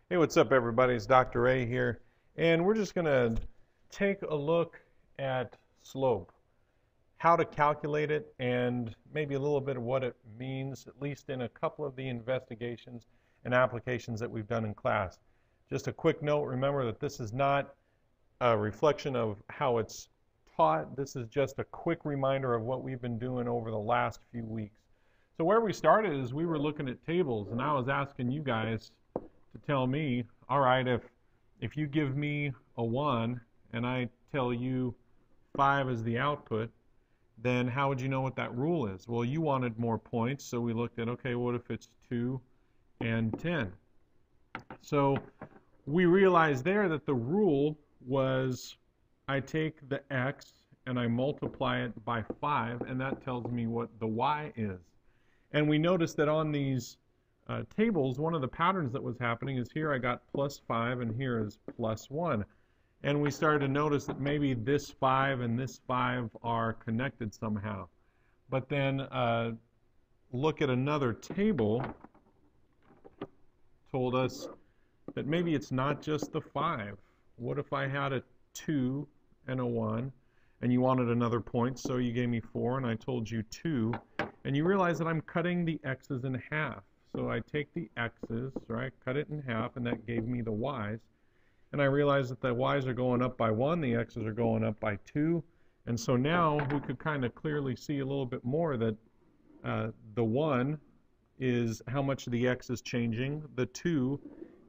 Hey, what's up, everybody? It's Dr. A here, and we're just going to take a look at slope, how to calculate it, and maybe a little bit of what it means, at least in a couple of the investigations and applications that we've done in class. Just a quick note, remember that this is not a reflection of how it's taught. This is just a quick reminder of what we've been doing over the last few weeks. So where we started is we were looking at tables, and I was asking you guys to tell me, all right, if you give me a 1 and I tell you 5 is the output, then how would you know what that rule is? Well, you wanted more points, so we looked at, okay, what if it's 2 and 10? So we realized there that the rule was I take the x and I multiply it by 5, and that tells me what the y is. And we noticed that on these tables, one of the patterns that was happening is here I got plus 5 and here is plus 1. And we started to notice that maybe this 5 and this 5 are connected somehow. But then look at another table told us that maybe it's not just the 5. What if I had a 2 and a 1 and you wanted another point, so you gave me 4 and I told you 2, and you realize that I'm cutting the x's in half. So I take the x's, right, cut it in half, and that gave me the y's. And I realize that the y's are going up by 1, the x's are going up by 2. And so now we could kind of clearly see a little bit more that the 1 is how much the x is changing. The 2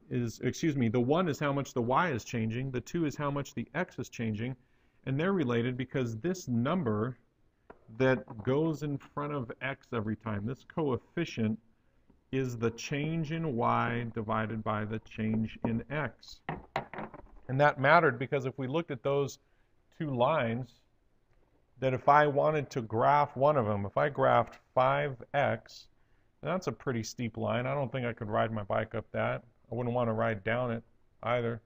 is, the 1 is how much the y is changing. The 2 is how much the x is changing. And they're related because this number that goes in front of x every time, this coefficient, is the change in y divided by the change in x. And that mattered because if we looked at those two lines, that if I wanted to graph one of them, if I graphed 5x, that's a pretty steep line. I don't think I could ride my bike up that. I wouldn't want to ride down it either.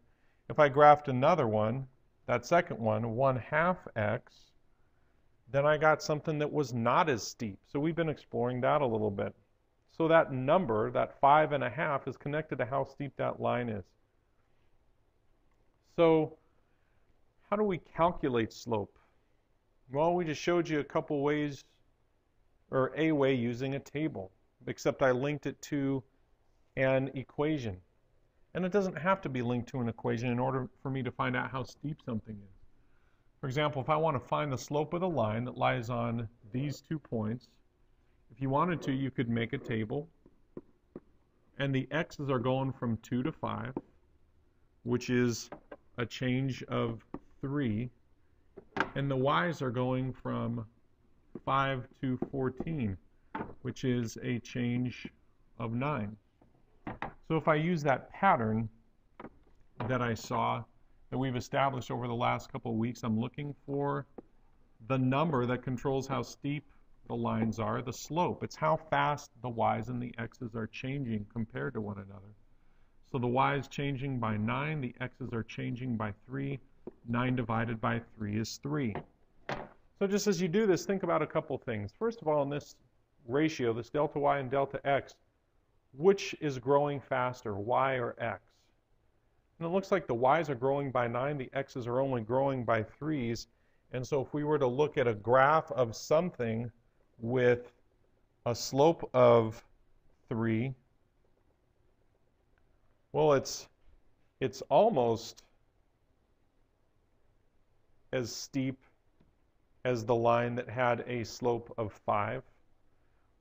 If I graphed another one, that second one, 1/2 x, then I got something that was not as steep. So we've been exploring that a little bit. So that number, that 5.5, is connected to how steep that line is. So how do we calculate slope? Well, we just showed you a couple ways, or a way using a table, except I linked it to an equation. And it doesn't have to be linked to an equation in order for me to find out how steep something is. For example, if I want to find the slope of the line that lies on these 2 points, if you wanted to, you could make a table, and the x's are going from 2 to 5, which is a change of 3, and the y's are going from 5 to 14, which is a change of 9. So if I use that pattern that I saw, that we've established over the last couple of weeks, I'm looking for the number that controls how steep the lines are, the slope. It's how fast the y's and the x's are changing compared to one another. So the y is changing by 9, the x's are changing by 3. 9 divided by 3 is 3. So just as you do this, think about a couple things. First of all, in this ratio, this delta y and delta x, which is growing faster, y or x? And it looks like the y's are growing by 9, the x's are only growing by 3's. And so if we were to look at a graph of something with a slope of 3, well, it's almost as steep as the line that had a slope of 5.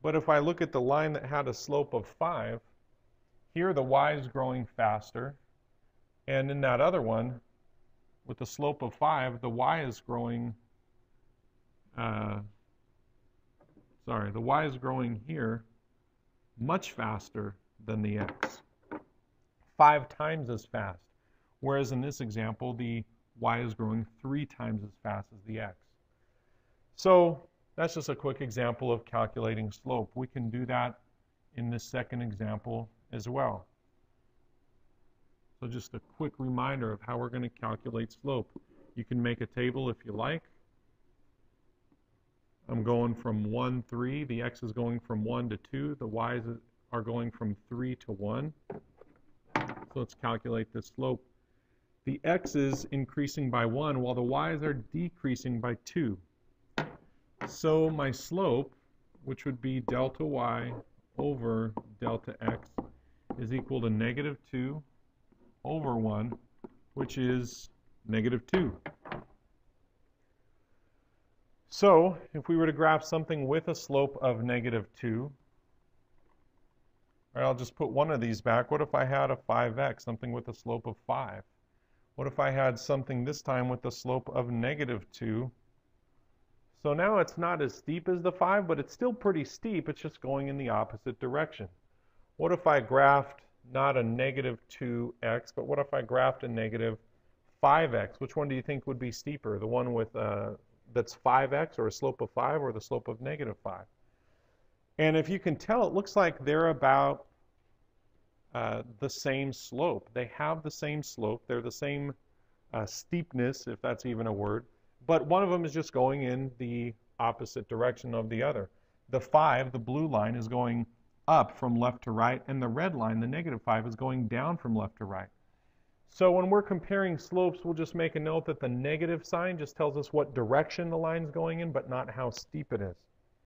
But if I look at the line that had a slope of 5, here the y is growing faster, and in that other one, with the slope of 5, the y is growing, the y is growing here much faster than the x, 5 times as fast. Whereas in this example, the y is growing 3 times as fast as the x. So that's just a quick example of calculating slope. We can do that in this second example as well. So just a quick reminder of how we're going to calculate slope. You can make a table if you like. I'm going from 1, 3. The x is going from 1 to 2. The y's are going from 3 to 1. So let's calculate this slope. The x's increasing by 1 while the y's are decreasing by 2. So my slope, which would be delta y over delta x, is equal to negative 2 over 1, which is negative 2. So if we were to graph something with a slope of negative 2, all right, I'll just put one of these back. What if I had a 5x, something with a slope of 5? What if I had something this time with a slope of negative 2? So now it's not as steep as the 5, but it's still pretty steep. It's just going in the opposite direction. What if I graphed not a negative 2x, but what if I graphed a negative 5x? Which one do you think would be steeper? The one with that's 5x, or a slope of 5, or the slope of negative 5? And if you can tell, it looks like they're about the same slope. They have the same slope. They're the same steepness, if that's even a word. But one of them is just going in the opposite direction of the other. The 5, the blue line, is going up from left to right, and the red line, the negative 5, is going down from left to right. So when we're comparing slopes, we'll just make a note that the negative sign just tells us what direction the line's going in, but not how steep it is.